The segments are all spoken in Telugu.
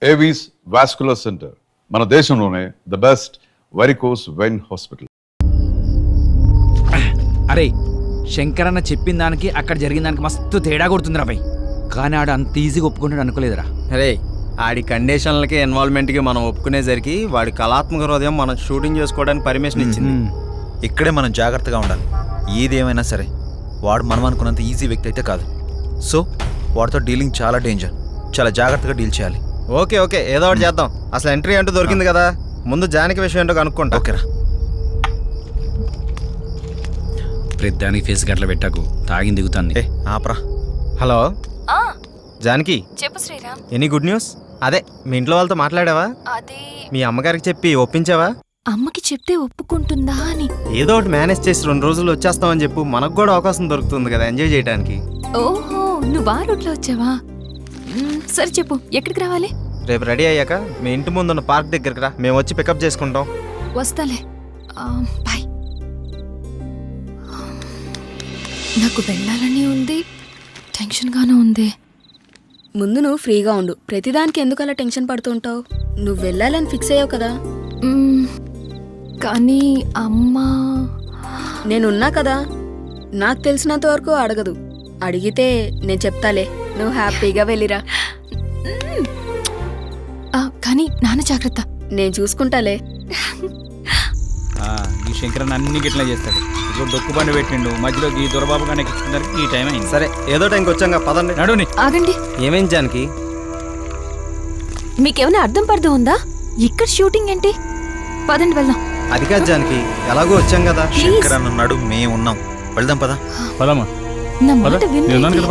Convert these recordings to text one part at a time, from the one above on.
ఏవీస్ వాస్కులర్ సెంటర్ మన దేశంలోనే the best varicose vein hospital. అరే శంకరన్న చెప్పిన దానికి అక్కడ జరిగిన దానికి మస్తు తేడా కొడుతుందిరా భయ్. కానీ ఆడు అంత ఈజీగా ఒప్పుకుంటాడు అనుకోలేదురా. అరే ఆడి కండిషన్లకి ఇన్వాల్వ్మెంట్కి మనం ఒప్పుకునేసరికి వాడి కళాత్మక హృదయం మనం షూటింగ్ చేసుకోవడానికి పర్మిషన్ ఇచ్చింది. ఇక్కడే మనం జాగ్రత్తగా ఉండాలి. ఏదేమైనా సరే వాడు మనం అనుకున్నంత ఈజీ వ్యక్తి అయితే కాదు. సో వాడితో డీలింగ్ చాలా డేంజర్. చాలా జాగ్రత్తగా డీల్ చేయాలి. ఓకే ఓకే ఏదో ఒకటి చేద్దాం. అసలు ఎంట్రీ అంటూ దొరికింది కదా, ముందు జానకి విషయం ఏంటో కనుక్కుంటా. ఓకేరా. ప్రతిదానికి ఫేస్ గట్ల పెట్టకు, తాగింది దిగుతుంది. ఆపరా. హలో జానకి, చెప్పు శ్రీరామ్. Any good news? అదే మీ ఇంట్లో వాళ్ళతో మాట్లాడావా? అది మీ అమ్మగారికి చెప్పి ఒప్పించావా? అమ్మకి చెప్తే ఒప్పుకుంటుందా అని. ఏదో ఒకటి మేనేజ్ చేసి 2 రోజులు వచ్చేస్తామని చెప్పు, మనకు కూడా అవకాశం దొరుకుతుంది కదా ఎంజాయ్ చేయడానికి. ఓహో నువ్వు ఆ రూట్లో వచ్చావా? సరే చెప్పు, ఎక్కడికి రావాలి? రేపు రెడీ అయ్యాక మీ ఇంటి ముందు ఉన్న పార్క్ దగ్గరికి రా, మేము వచ్చి పికప్ చేసుకుంటాం. వస్తాలే, బాయ్. నాకు వెళ్ళాలని ఉంది, టెన్షన్గానే ఉంది. ముందు నువ్వు ఫ్రీగా ఉండు. ప్రతిదానికి ఎందుకు అలా టెన్షన్ పడుతూ ఉంటావు? నువ్వు వెళ్ళాలని ఫిక్స్ అయ్యావు కదా. కానీ అమ్మా, నేనున్నా కదా, నాకు తెలిసినంత వరకు అడగదు. అడిగితే నేను చెప్తాలే, నువ్వు హ్యాపీగా వెళ్ళిరా. కానీ నాన్న జాగ్రత్త. నేను చూసుకుంటాలే. ఈ శంకరన్న అన్ని గిట్లా చేస్తాడు. ఇప్పుడు డొక్కు బండి పెట్టిండు, మధ్యలో ఈ దొరబాబు కానీ ఈ టైం అయింది. సరే ఏదో టైంకి వచ్చాక పదండి. నడుని. ఆగండి. ఏమైంది జానకి? మీకేమైనా అర్థం పర్థం ఉందా? ఇక్కడ షూటింగ్ ఏంటి? పదండి వెళ్దాం. అది కాదు జానకి, ఎలాగో వచ్చాం కదా. శంకరన్న ఉన్నాడు, మేము ఉన్నాం, వెళ్దాం పదా. పదమ్మా. నా మాట వినండి.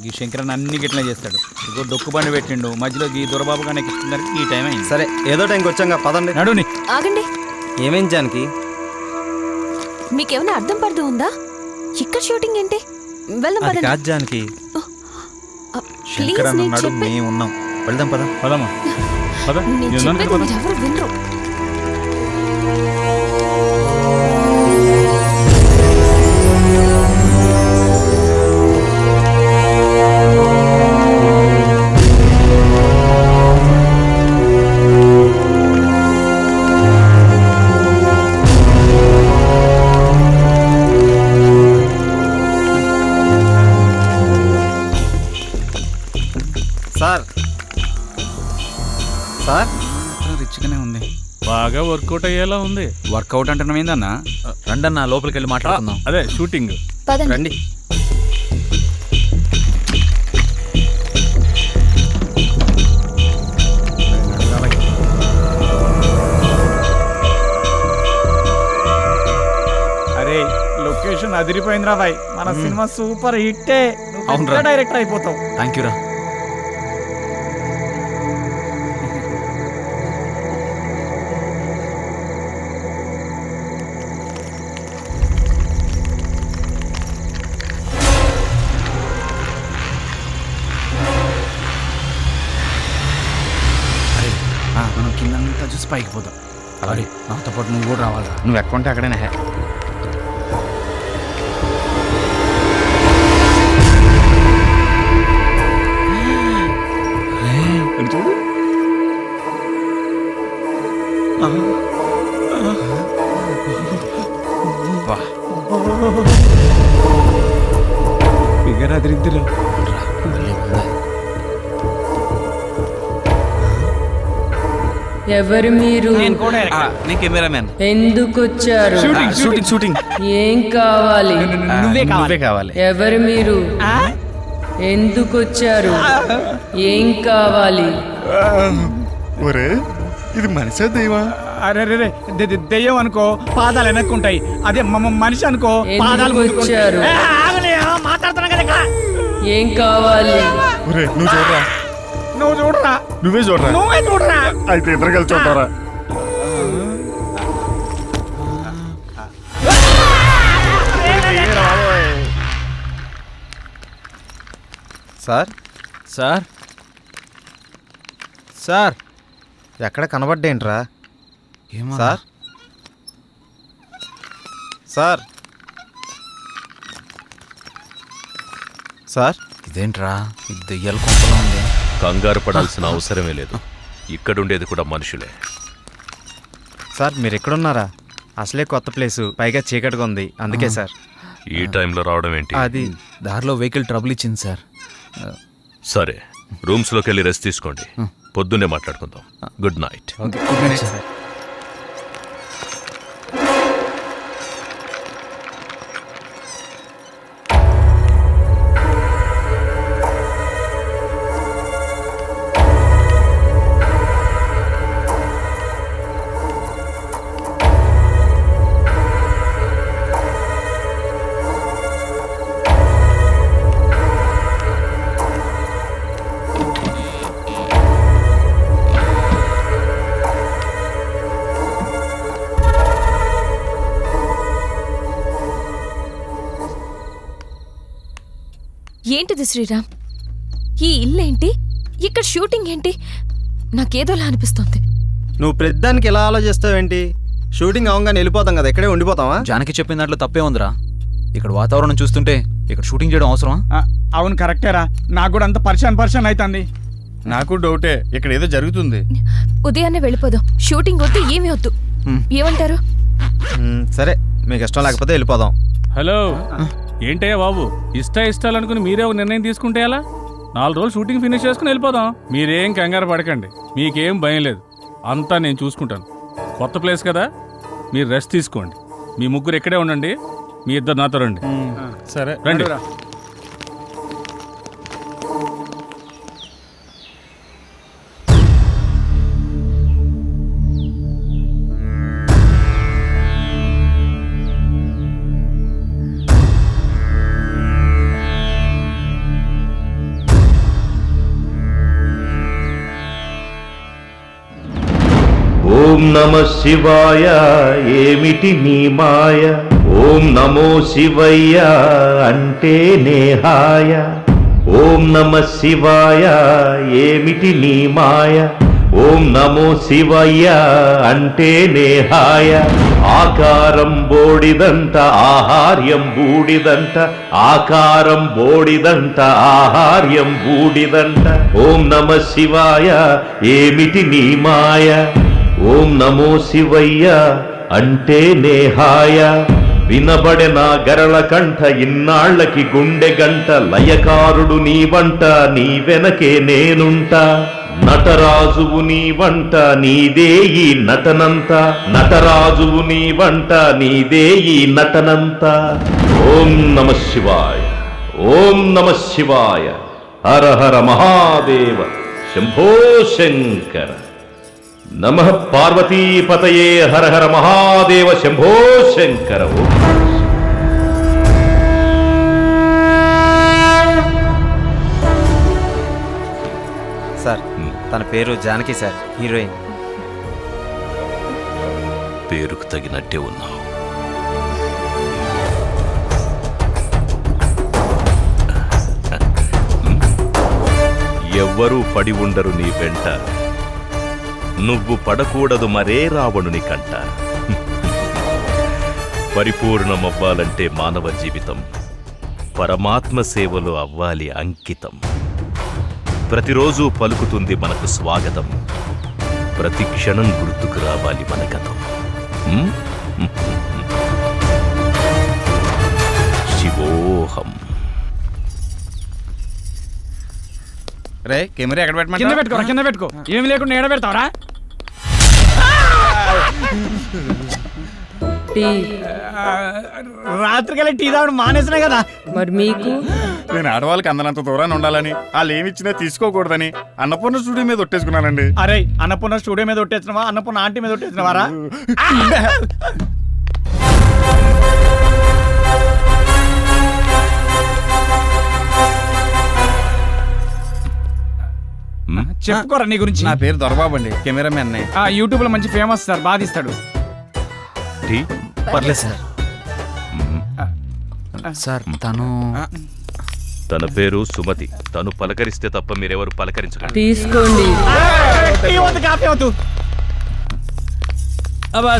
ఈ శంకరన్న అన్ని గిట్లా చేస్తాడు. ఇప్పుడు డొక్కు బండి పెట్టిండు, మధ్యలో ఈ దొరబాబు కానీ ఈ టైం అయింది. సరే ఏదో టైంకి వచ్చాక పదండి. నడుని. ఆగండి. ఏమైంది జానకి? మీకేమైనా అర్థం పర్థం ఉందా? ఇక్కడ షూటింగ్ ఏంటి? వెళ్దాం అది పదండి. కాదు జానకి, శంకరన్న ఉన్నాడు, మేము ఉన్నాం, వెళ్దాం పదా. పదమ్మా. నేను చెప్పేది మీరు ఎవరు వినరు. సార్ సార్ రిచ్గానే ఉంది, బాగా వర్కౌట్ అయ్యేలా ఉంది. వర్కౌట్ అంటున్నాం ఏందన్నా? రండన్న లోపలికి వెళ్ళి మాట్లాడుకుందాం. అదే షూటింగ్. పదండి. రండి. అరే లొకేషన్ అదిరిపోయిందిరా బాయ్, మన సినిమా సూపర్ హిట్టే. అవునురా, డైరెక్టర్ అయిపోతావు. థ్యాంక్ యూ రా. మనం కిందంతా చూసి పైకి పోతాం. అలాగే నాతో పాటు నువ్వు కూడా రావాలిరా. నువ్వు ఎక్కడుంటే అక్కడైనా హ్యా. చూడు ఫిగర్ అదిరిద్దిరా. ఎవరు మీరు? నేను కెమెరామ్యాన్. ఎందుకు వచ్చారు? షూటింగ్. ఏం కావాలి? నువ్వే కావాలి. ఎవరు మీరు? ఎందుకు వచ్చారు? ఏం కావాలి? ఒరే ఇది మనిషా దైవా? అరే రే దెయ్యం అనుకో పాదాలు వెనక్కుంటాయి, అదే మనిషి అనుకో పాదాలు వచ్చారు. మాట్లాడుతున్నా కదా. ఏం కావాలి? ఒరే నువ్వు చూడరా. నువ్వు చూడరా. నువ్వే చూడరా. అయితే ఇద్దరు కలిసి చూడరా. సార్ సార్ సార్ ఎక్కడ కనబడ్డేంట్రా ఏమో సార్ సార్ సార్ ఇదేంట్రా ఇది దెయ్యాల కొంపలో ఉంది. కంగారు పడాల్సిన అవసరమే లేదు. ఇక్కడుండేది కూడా మనుషులే. సార్ మీరు ఎక్కడున్నారా? అసలే కొత్త ప్లేసు, పైగా చీకటిగా ఉంది, అందుకే సార్. ఈ టైంలో రావడం ఏంటి? అది దారిలో వెహికల్ ట్రబుల్ ఇచ్చింది సార్. సరే, రూమ్స్లోకి వెళ్ళి రెస్ట్ తీసుకోండి. పొద్దున్నే మాట్లాడుకుందాం. Good night. Okay, good night sir. ఏంటిది శ్రీరామ్? ఈ ఇల్లేంటి? ఇక్కడ షూటింగ్ ఏంటి? నాకేదోలా అనిపిస్తోంది. నువ్వు ప్రతిదానికి ఎలా ఆలోచిస్తావేంటి? షూటింగ్ అవంగానే వెళ్ళిపోతాం కదా, ఇక్కడే ఉండిపోతావా? జానకి చెప్పిన దాంట్లో తప్పే ఉందిరా. ఇక్కడ వాతావరణం చూస్తుంటే ఇక్కడ షూటింగ్ చేయడం అవసరమా? అవును కరెక్టేరా, నాకు కూడా అంత పరిశాన్ అవుతుంది. నాకు డౌటే, ఇక్కడ ఏదో జరుగుతుంది. ఉదయాన్నే వెళ్ళిపోదాం. షూటింగ్ వద్దు, ఏమీ వద్దు. ఏమంటారు? సరే, మీకు ఇష్టం లేకపోతే వెళ్ళిపోదాం. హలో, ఏంటయ్యా బాబు, ఇష్టాలు అనుకుని మీరే ఒక నిర్ణయం తీసుకుంటే ఎలా? 4 రోజులు షూటింగ్ ఫినిష్ చేసుకుని వెళ్ళిపోదాం. మీరేం కంగారు పడకండి, మీకేం భయం లేదు, అంతా నేను చూసుకుంటాను. కొత్త ప్లేస్ కదా, మీరు రెస్ట్ తీసుకోండి. మీ ముగ్గురు ఇక్కడే ఉండండి, మీ ఇద్దరు నాతో రండి. సరే రండి. ఓం నమ శివాయ, ఏమిటి నీ మాయ? ఓం నమో శివయ్య అంటే నేహాయ. ఓం నమ శివాయ, ఏమిటి నీ మాయ? ఓం నమో శివయ్య అంటే నేహాయ. ఆకారం బోడిదంట, ఆహార్యం బూడిదంట. ఆకారం బోడిదంట, ఆహార్యం బూడిదంట. ఓం నమ శివాయ, ఏమిటి నీ మాయ? ఓం నమో శివయ్య అంటే నేహాయ. వినబడెన గరళ కంఠ, ఇన్నాళ్లకి గుండె గంట. లయకారుడు నీ వంట, నీ వెనకే నేనుంటా. నటరాజువు నీ వంట, నీదే ఈ నటనంత. నటరాజువు నీ వంట, నీదే ఈ నటనంత. ఓం నమ శివాయ, ఓం నమ శివాయ. హర హర మహాదేవ, శంభో శంకర. నమః పార్వతీపతయే, హర హర మహాదేవ, శంభో శంకర. సార్, తన పేరు జానకి సార్, హీరోయిన్. పేరుకు తగినట్టే ఉన్నావు. ఎవ్వరూ పడి ఉండరు నీ వెంట, నువ్వు పడకూడదు మరే రావణుని కంట. పరిపూర్ణమవ్వాలంటే మానవ జీవితం పరమాత్మ సేవలో అవ్వాలి అంకితం. ప్రతిరోజు పలుకుతుంది మనకు స్వాగతం, ప్రతి క్షణం గుర్తుకు రావాలి మన గతం. శివోహం. రే, కెమెరా ఎక్కడ కింద పెట్టమంటావు? పెట్టుకోరా, కింద పెట్టుకో. ఏమి లేకుండా ఏడ పెడతావరా? టీ. రాత్రికెళ్ళి టీ తాగడం మానేసినా కదా. మరి మీకు? నేను ఆడవాళ్ళకి అందనంత దూరాన్ని ఉండాలని, వాళ్ళు ఏమి ఇచ్చినా తీసుకోకూడదని అన్నపూర్ణ స్టూడియో మీద ఒట్టేసుకున్నానండి. అరే, అన్నపూర్ణ స్టూడియో మీద ఒట్టేసినవా? అన్నపూర్ణ ఆంటీ మీద ఒట్టేసినవారా? చెప్పుకోరా నీ గురించి. నా పేరు దొరబాబు అండి, కెమెరామెన్. యూట్యూబ్ లో మంచి ఫేమస్ సార్, బాగా తీస్తాడు. టీ? పర్లేదు సార్. సార్ తను తన పేరు సుమతి. తను పలకరిస్తే తప్ప మీరెవరు పలకరించకండి. తీసుకోండి. టీ వద్దు, కాఫీ వద్దు.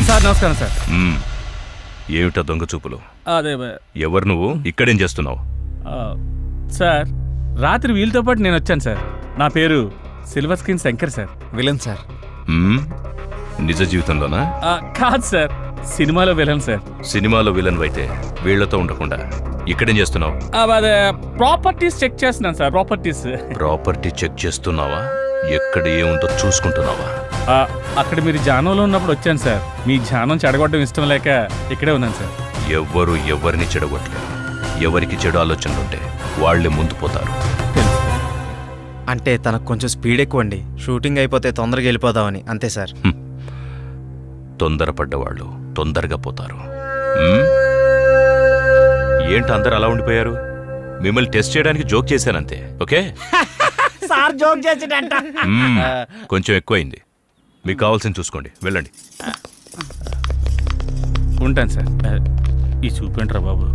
సార్ నమస్కారం సార్. ఏమిటా దొంగ చూపులు? అదే ఎవరు నువ్వు? ఇక్కడేం చేస్తున్నావు? సార్ రాత్రి వీళ్ళతో పాటు నేను వచ్చాను సార్. నా పేరు silver screen Shankar sir. Villain sir. నిజ జీవితంలోనా? కాదు సార్, సినిమాలో విలన్ సార్. సినిమాలో విలన్ అయితే వీళ్లతో ఉండకుండా ఇక్కడేం చేస్తున్నావు? అదే ప్రాపర్టీస్ చెక్ చేస్తున్నాను సార్. ప్రాపర్టీ చెక్ చేస్తున్నావా? ఎక్కడ ఏముందో చూసుకుంటున్నావా? అక్కడ మీరు జానంలో ఉన్నప్పుడు వచ్చాను సార్. మీ జానం చెడగొట్టడం ఇష్టం లేక ఇక్కడే ఉన్నాను సార్. ఎవ్వరు ఎవరిని చెడగొట్టలేరు. ఎవరికి చెడు ఆలోచనలుంటే వాళ్లే ముందు పోతారు. అంటే తనకు కొంచెం స్పీడ్ ఎక్కువ అండి. షూటింగ్ అయిపోతే తొందరగా వెళ్ళిపోదామని, అంతే సార్. తొందరపడ్డవాళ్ళు తొందరగా పోతారు. ఏంటి అందరు అలా ఉండిపోయారు? మిమ్మల్ని టెస్ట్ చేయడానికి జోక్ చేశానంతే. ఓకే సార్ జోక్ చేసేటంట. కొంచెం ఎక్కువైంది. మీకు కావాల్సింది చూసుకోండి, వెళ్ళండి. ఉంటాను సార్. ఈ చూపేంట్రా బాబు.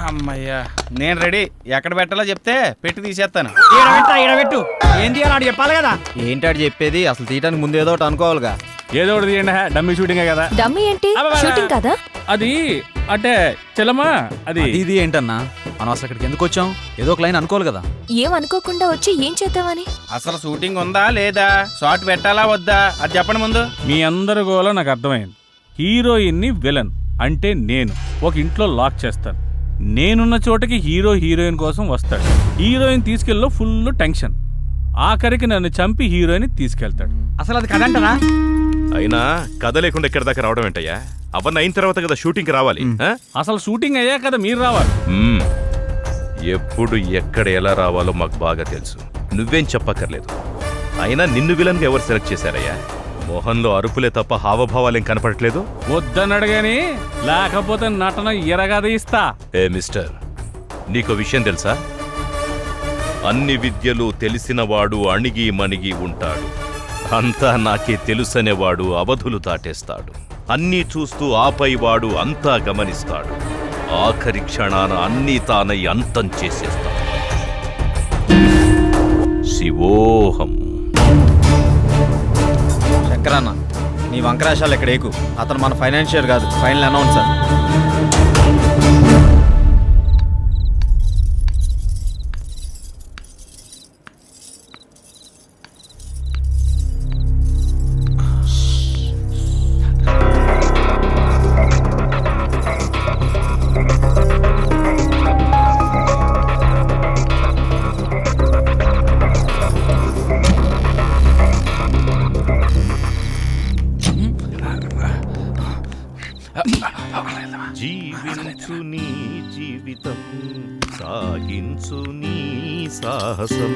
అమ్మయ్యా, నేను రెడీ. ఎక్కడ పెట్టాలో చెప్తే పెట్టి తీసేస్తాను. ఈడబెట్టు. ఏంటి అని చెప్పాలి కదా. ఏంటాడు చెప్పేది? అసలు తీయడానికి ముందు ఏదో ఒకటి అనుకోవాలిగా. ఏదో ఒకటి తీయండి. డమ్మీ షూటింగే కదా. డమ్మీ ఏంటి? షూటింగ్ కదా అది. అంటే చెల్లమ్మా, అది ఇది ఏంటన్నా? మనం అసలు ఇక్కడికి ఎందుకు వచ్చాం? ఏదో ఒక లైన్ అనుకోవాలి కదా. ఏం అనుకోకుండా వచ్చి ఏం చేద్దామని? అసలు షూటింగ్ ఉందా లేదా, షార్ట్ పెట్టాలా వద్దా, అది చెప్పండి ముందు. మీ అందరి గోల నాకు అర్థమైంది. హీరోయిన్ని విలన్ అంటే నేను ఒక ఇంట్లో లాక్ చేస్తాను. నేనున్న చోటకి హీరోయిన్ కోసం వస్తాడు. హీరోయిన్ తీసుకెళ్ళి ఫుల్ టెన్షన్. ఆఖరికి నన్ను చంపి హీరోయిన్ తీసుకెళ్తాడు. అసలు అది కదంటారా? అయినా కథ లేకుండా ఎక్కడి దాకా రావడం ఏంటయ్యా? అవన్నీ అయిన తర్వాత కదా షూటింగ్కి రావాలి. అసలు షూటింగ్ అయ్యా కదా మీరు రావాలి. ఎప్పుడు ఎక్కడ ఎలా రావాలో మాకు బాగా తెలుసు. నువ్వేం చెప్పక్కర్లేదు. అయినా నిన్ను విలన్గా ఎవరు సెలెక్ట్ చేశారయ్యా? మోహన్లో అరుపులే తప్ప హావభావాలేం కనపడట్లేదు. వద్దన్నాడు గాని, లేకపోతే నటన ఎరగద ఇస్తా. మిస్టర్, నీకో విషయం తెలుసా? అన్ని విద్యలు తెలిసినవాడు అణిగి మణిగి ఉంటాడు. అంతా నాకే తెలుసనేవాడు అవధులు దాటేస్తాడు. అన్నీ చూస్తూ ఆపై వాడు అంతా గమనిస్తాడు. ఆఖరి క్షణాన అన్నీ తానై అంతం చేసేస్తాడు. శివోహం. శంకరన్న, నీ వంకరాశాలు ఇక్కడ ఏకు. అతను మన ఫైనాన్షియర్ కాదు, ఫైనల్ అనౌన్సర్. జీవించు నీ జీవితం, సాగించు నీ సాహసం.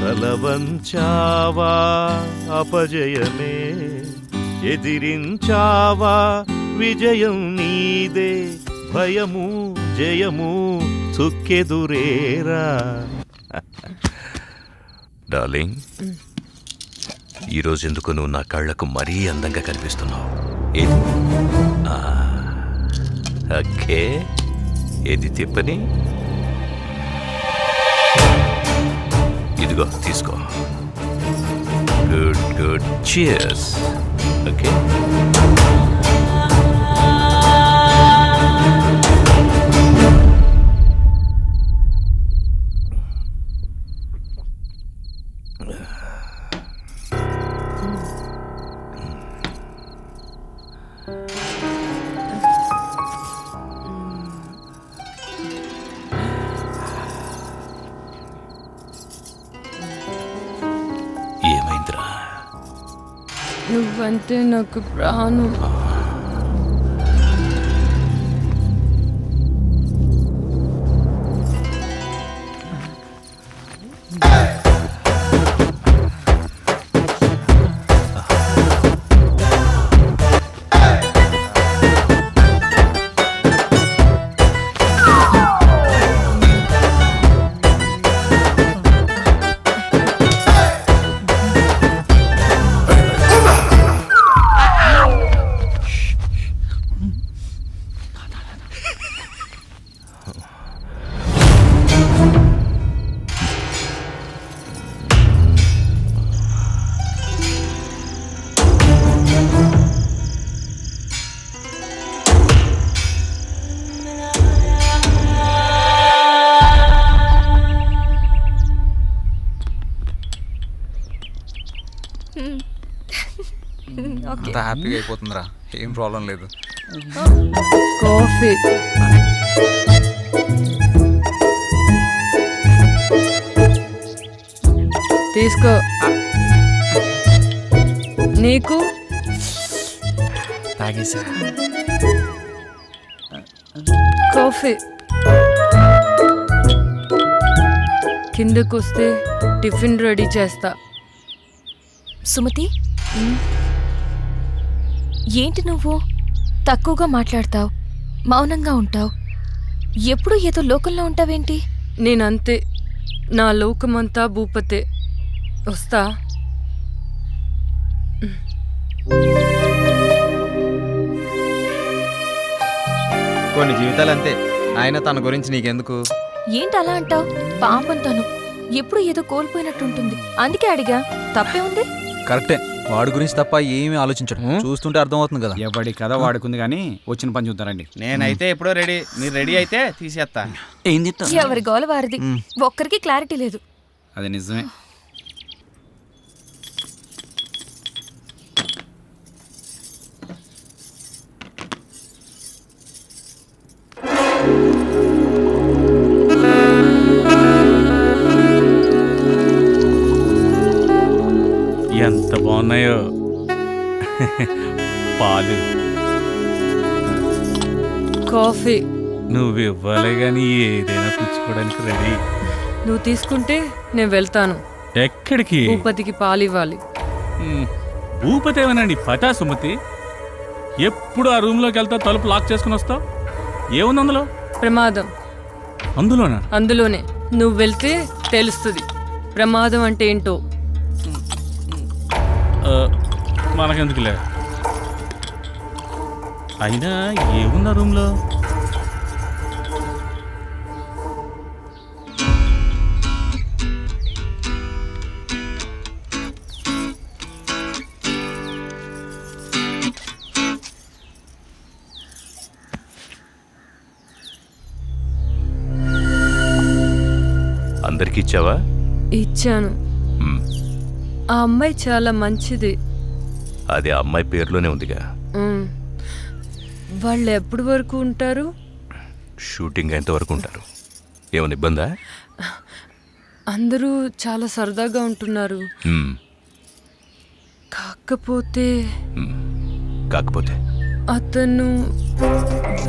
తలవంచావా అపజయమే, ఎదిరించావా విజయం నీదే. భయము జయము చుక్కెదురేరా. డార్లింగ్, ఈరోజు ఎందుకు నువ్వు నా కళ్ళకు మరీ అందంగా కనిపిస్తున్నావు. ఏది? ఓకే, ఏది తిప్పని? ఇదిగో తీసుకో. Good good, cheers. ఓకే. ఏమైందిరా? నువ్వంటే నాకు ప్రాణం. అంతా హ్యాపీగా అయిపోతుందిరా, ఏం ప్రాబ్లం లేదు. కాఫీ. తీసుకో. నీకు తాగేసా. కాఫీ. కిందకొస్తే టిఫిన్ రెడీ చేస్తా. సుమతి, ఏంటి నువ్వు తక్కువగా మాట్లాడతావు, మౌనంగా ఉంటావు, ఎప్పుడు ఏదో లోకంలో ఉంటావేంటి? నేనంతే, నా లోకమంతా భూపతే. వస్తా. కొన్ని జీవితాలు అంతే. ఆయన తన గురించి నీకెందుకు? ఏంటి అలా అంటావు? పాపం తను ఎప్పుడు ఏదో కోల్పోయినట్టుంటుంది, అందుకే అడిగా. తప్పే ఉంది? కరెక్టే, వాడి గురించి తప్ప ఏమీ ఆలోచించడు, చూస్తుంటే అర్థమవుతుంది కదా. ఎవడి కథ వాడుకుంది కానీ వచ్చిన పని చూద్దారండి. నేనైతే ఎప్పుడో రెడీ. మీరు రెడీ అయితే తీసేస్తా. ఎవరి గోల వారిది, ఒక్కరికి క్లారిటీ లేదు. అది నిజమే. ఎంత బాగున్నాయో పాలు. కాఫీ. నువ్వు ఇవ్వాలి కానీ ఏదైనా పుచ్చుకోవడానికి రెడీ. నువ్వు తీసుకుంటే నేను వెళ్తాను. ఎక్కడికి? భూపతికి పాలివ్వాలి. భూపతి ఏమనండి పటా సుమతి, ఎప్పుడు ఆ రూమ్లోకి వెళ్తా తలుపు లాక్ చేసుకుని వస్తావు. ఏముంది అందులో? ప్రమాదం. అందులోనా? అందులోనే. నువ్వు వెళ్తే తెలుస్తుంది ప్రమాదం అంటే ఏంటో. మనకెందుకులే. అయినా ఏముంది ఆ రూమ్లో? అందరికి ఇచ్చావా? ఇచ్చాను. ఆ అమ్మాయి చాలా మంచిది. అది ఆ అమ్మాయి పేరులోనే ఉందిగా. వాళ్ళు ఎప్పటి వరకు ఉంటారు? షూటింగ్ ఎంతవరకు ఉంటారు? ఏమైనా ఇబ్బందా? అందరూ చాలా సరదాగా ఉంటున్నారు. కాకపోతే అతను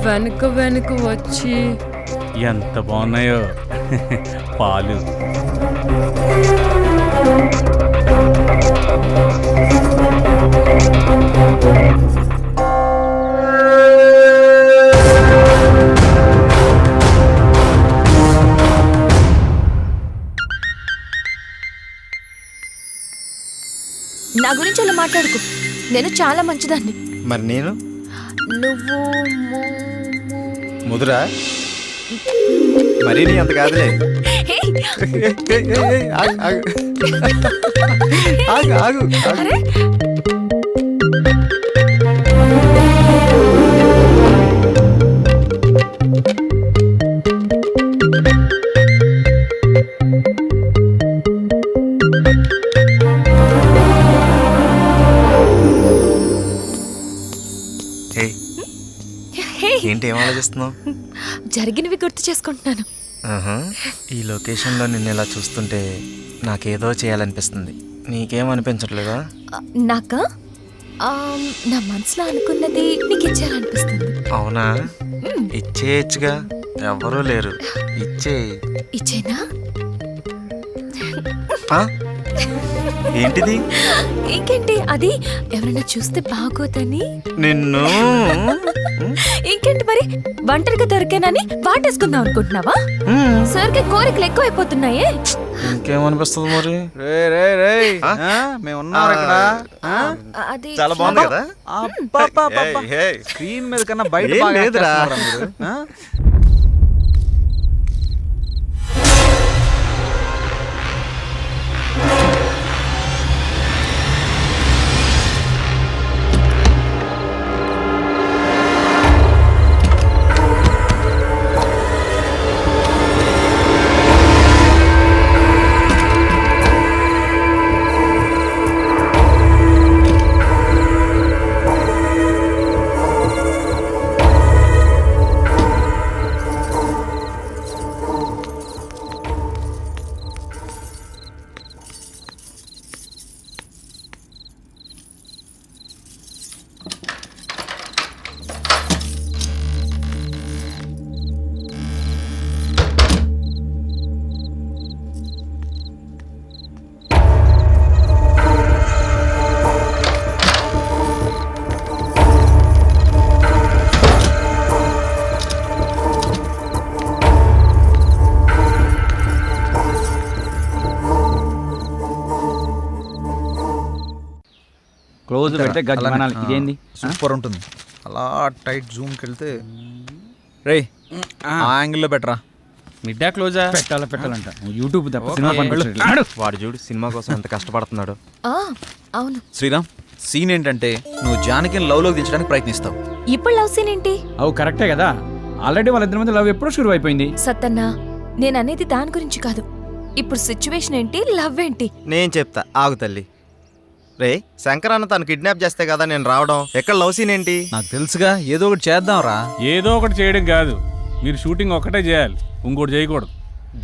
వెనక వెనక వచ్చి. ఎంత బాగున్నాయో పాలు. నా గురించి అలా మాట్లాడుకో, నేను చాలా మంచిదాన్ని. మరి నేను? నువ్వు ముదురా? మరీ నీ అంత కాదులే. ఆగు. ఏంటి ఏం ఆలోచిస్తున్నావు? జరిగినవి గుర్తు చేసుకుంటున్నాను. ఈ లొకేషన్లో నిన్ను ఇలా చూస్తుంటే నాకేదో చేయాలనిపిస్తుంది. నీకేమనిపించట్లేదా? నాకా? నా మనసులో అనుకున్నది నీకు ఇచ్చేయాలనిపిస్తుంది. అవునా? ఇచ్చేయచ్చుగా, ఎవరూ లేరు. ఇచ్చేనా? ఏంటిది? ఇంకేంటి, అది ఎవరైనా చూస్తే బాగోదని. నిన్ను ఇంకేంటి మరి, ఒంటరిగా దొరికానని వాటేసుకుందాం అనుకుంటున్నావా? సరికి కోరికలు ఎక్కువ అయిపోతున్నాయే. ఇంకేమనిపిస్తుంది మరి? మేమున్నారు ఇక్కడ. అది చాలా బాగుంది కదా. స్క్రీన్ మీద కన్నా బయట లేదురా. క్లోజ్ పెడితే గజ్జి మనాలి. ఇదేంది సూపర్ ఉంటుంది. అలా టైట్ జూమ్కి వెళ్తే రే ఆ యాంగిల్లో బెటరా. మిడ్డా క్లోజా? పెట్టాలంట యూట్యూబ్ తప్ప సినిమా పనిపించట్లేదు. వాడు చూడు సినిమా కోసం ఎంత కష్టపడుతున్నాడు. అవును. శ్రీరామ్, సీన్ ఏంటంటే నువ్వు జానకిని లవ్లోకి దించడానికి ప్రయత్నిస్తావు. ఇప్పుడు లవ్ సీన్ ఏంటి? అవు కరెక్టే కదా, ఆల్రెడీ వాళ్ళిద్దరి మధ్య లవ్ ఎప్పుడో షురు అయిపోయింది. సత్తన్న, నేను అనేది దాని గురించి కాదు. ఇప్పుడు సిచ్యువేషన్ ఏంటి, లవ్ ఏంటి? నేను చెప్తా, ఆగు తల్లి. రే శంకర్ అన్న తను కిడ్నాప్ చేస్తే కదా నేను రావడం. ఎక్కడ లవ్ సీన్ ఏంటి? నాకు తెలుసుగా, ఏదో ఒకటి చేద్దాం రా. ఏదో ఒకటి చేయడం కాదు, మీరు షూటింగ్ ఒక్కటే చేయాలి, ఇంకోటి చేయకూడదు.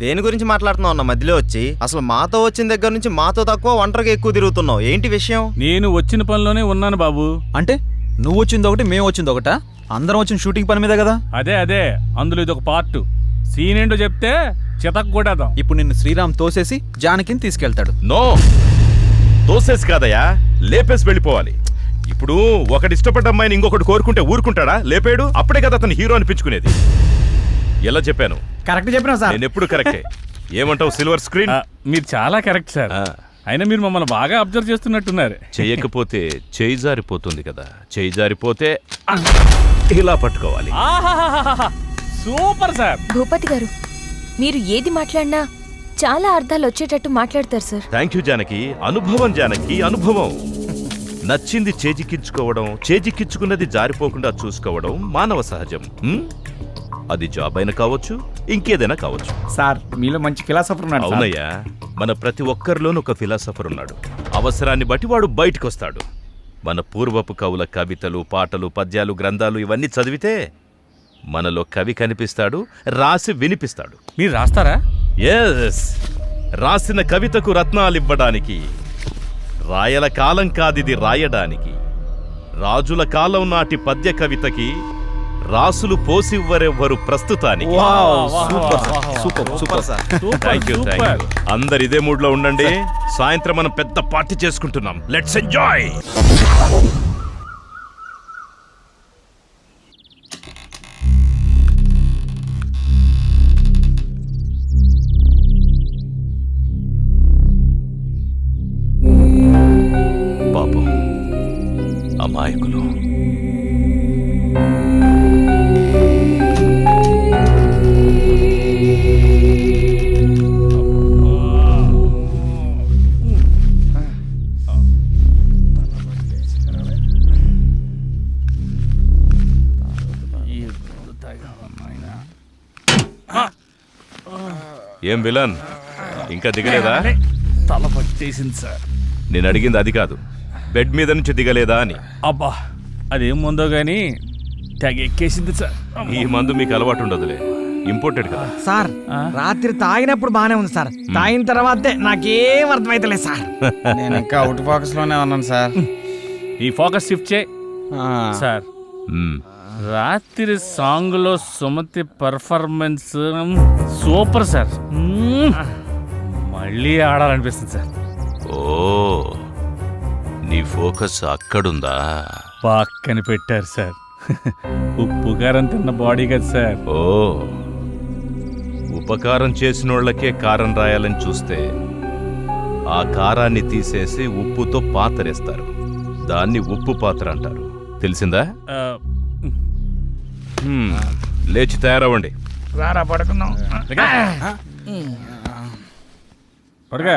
దేని గురించి మాట్లాడుతున్నావు అన్న మధ్యలో వచ్చి? అసలు మాతో వచ్చిన దగ్గర నుంచి మాతో తక్కువ ఒంటరిగా ఎక్కువ తిరుగుతున్నావు. ఏంటి విషయం? నేను వచ్చిన పనిలోనే ఉన్నాను బాబు. అంటే నువ్వు వచ్చింది ఒకటి, మేము వచ్చింది ఒకటా? అందరం వచ్చిన షూటింగ్ పని మీద కదా. అదే అందులో ఇది ఒక పార్ట్. సీన్ ఏంటో చెప్తే చితక్ కొట్టేద్దాం. ఇప్పుడు నిన్ను శ్రీరామ్ తోసేసి జానకిని తీసుకెళ్తాడు. నో, తోసేసి కాదయ్యా, లేపేసి వెళ్ళిపోవాలి. ఇప్పుడు ఒకటి ఇష్టపడ్డ అమ్మాయిని ఇంకొకటి కోరుకుంటే ఊరుకుంటాడా? లేపాడు, అప్పుడే కదా అతను హీరో అనిపించుకునేది. ఎలా చెప్పాను? కరెక్ట్ చెప్పినా సార్. నేను ఎప్పుడు కరెక్టే. ఏమంటావు సిల్వర్ స్క్రీన్? మీరు చాలా కరెక్ట్ సార్. అయినా మీరు మమ్మల్ని బాగా అబ్జర్వ్ చేస్తున్నట్టున్నారు. చెయ్యకపోతే చేయి జారిపోతుంది కదా, చేయి జారిపోతే ఇలా పట్టుకోవాలి. Super sir. భూపతి గారు, మీరు ఏది మాట్లాడినా చాలా అర్థాలు వచ్చేటట్టు మాట్లాడతారు సార్. Thank you Janaki. అనుభవం జానకి, అనుభవం. నచ్చింది చేజిక్కించుకోవడం, చేజిక్కించుకున్నది జారిపోకుండా చూసుకోవడం మానవ సహజం. అది జాబ్ అయినా కావచ్చు, ఇంకేదైనా కావచ్చు. సార్ మీలో మంచి ఫిలాసఫర్ ఉన్నాడు. అవునయ్యా, మన ప్రతి ఒక్కరిలోనూ ఒక ఫిలాసఫర్ ఉన్నాడు. అవసరాన్ని బట్టి వాడు బయటకు వస్తాడు. మన పూర్వపు కవుల కవితలు, పాటలు, పద్యాలు, గ్రంథాలు ఇవన్నీ చదివితే మనలో కవి కనిపిస్తాడు, రాసి వినిపిస్తాడు. మీరు రాస్తారా? ఎస్, రాసిన కవితకు రత్నాలివ్వడానికి. రాయల కాలం కాదిది రాయడానికి. రాజుల కాలం నాటి పద్య కవితకి రాసులు పోసివ్వరెవ్వరు ప్రస్తుతానికి. Super sir. Thank you. అందరు ఇదే మూడ్ లో ఉండండి. సాయంత్రం మనం పెద్ద పార్టీ చేసుకుంటున్నాం. Let's enjoy. పాపం అమాయకులు. ఏం విలన్, ఇంకా దిగలేదా? తల పట్టేసింది సార్. నేను అడిగింది అది కాదు, బెడ్ మీద నుంచి దిగలేదా అని. అబ్బా, అదేం ముందో గానీ తెగ ఎక్కేసింది సార్. ఈ మందు మీకు అలవాటు ఉండదులే, ఇంపోర్టెడ్ కదా. సార్ రాత్రి తాగినప్పుడు బానే ఉంది సార్, తాగిన తర్వాతే నాకేం అర్థమైతలేదు సార్. నేను ఇంకా అవుట్ ఫోకస్ లోనే ఉన్నాను సార్. ఈ ఫోకస్ షిఫ్ట్ చేయి సార్. రాత్రి సాంగ్ లో సుమతి పర్ఫార్మెన్స్ సూపర్ సార్. మళ్ళీ ఆడాలనిపిస్తుంది సార్. ఓ, నీ ఫోకస్ అక్కడుందా? పక్కన పెట్టారు సార్. ఉప్పు కారం తిన్న బాడీ కదా సార్. ఓ, ఉపకారం చేసినోళ్లకే కారం రాయాలని చూస్తే ఆ కారాన్ని తీసేసి ఉప్పుతో పాతరేస్తారు. దాన్ని ఉప్పు పాత్ర అంటారు. తెలిసిందా? లేచి తయారవ్వండి. రారా పడుకుందాం. పడుగా